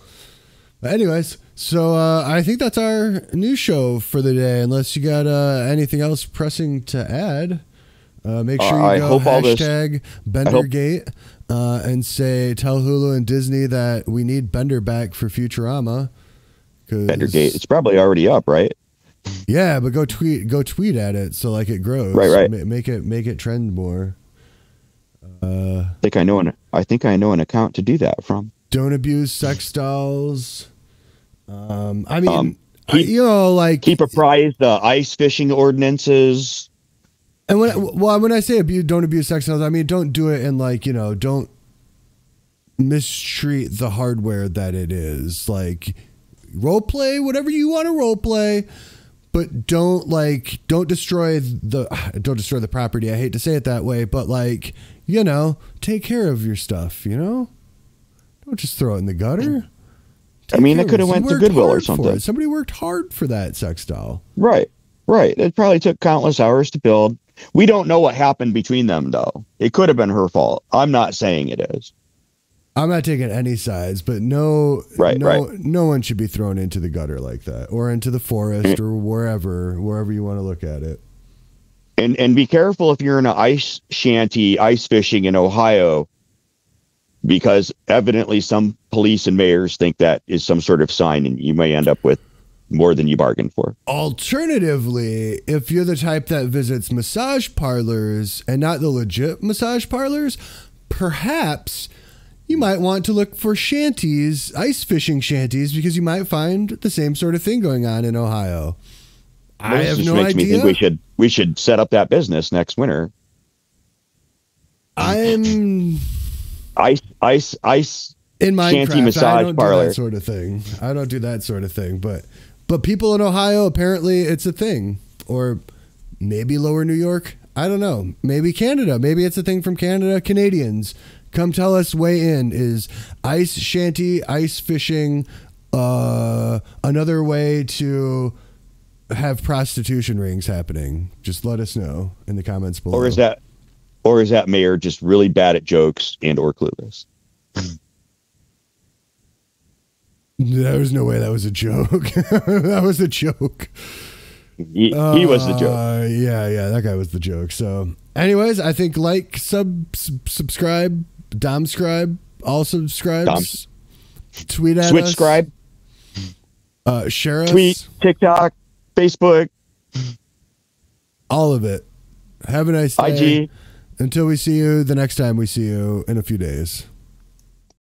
Anyways, so I think that's our news show for the day. Unless you got anything else pressing to add, make sure you go hashtag Bendergate and tell Hulu and Disney that we need Bender back for Futurama. Bendergate, it's probably already up, right? Yeah, but go tweet at it so like it grows. Right. Make it trend more. I think I know an account to do that from. Don't abuse sex dolls. Keep apprised the ice fishing ordinances. And when I say don't abuse sex dolls, I mean don't do it in don't mistreat the hardware that it is. Like, role play whatever you want to role play, but don't destroy the property. I hate to say it that way, but like, you know, take care of your stuff, you know? Don't just throw it in the gutter. I mean, it could have went to Goodwill or something. Somebody worked hard for that sex doll. Right. It probably took countless hours to build. We don't know what happened between them, though. It could have been her fault. I'm not saying it is. I'm not taking any sides, but no one should be thrown into the gutter like that, or into the forest, or wherever you want to look at it. And be careful if you're in an ice shanty ice fishing in Ohio, because evidently some police and mayors think that is some sort of sign, and you may end up with more than you bargained for. Alternatively, if you're the type that visits massage parlors and not the legit massage parlors, perhaps you might want to look for shanties, ice fishing shanties, because you might find the same sort of thing going on in Ohio. I have no idea. Makes me think we should set up that business next winter. I'm ice in Minecraft, shanty massage parlor. Do that sort of thing. I don't do that sort of thing, but people in Ohio, apparently it's a thing. Or maybe lower New York. I don't know. Maybe Canada. Maybe it's a thing from Canada. Canadians, come tell us, weigh in. Is ice shanty, ice fishing another way to have prostitution rings happening? Just let us know in the comments below. Or is that mayor just really bad at jokes and or clueless? There was no way that was a joke. That was a joke. He was the joke. Yeah, that guy was the joke. So, anyways, I think subscribe, domscribe, all subscribes, tweet at Switch us, scribe, share us, tweet, TikTok, Facebook, all of it. Have a nice day. IG. Until we see you the next time we see you in a few days.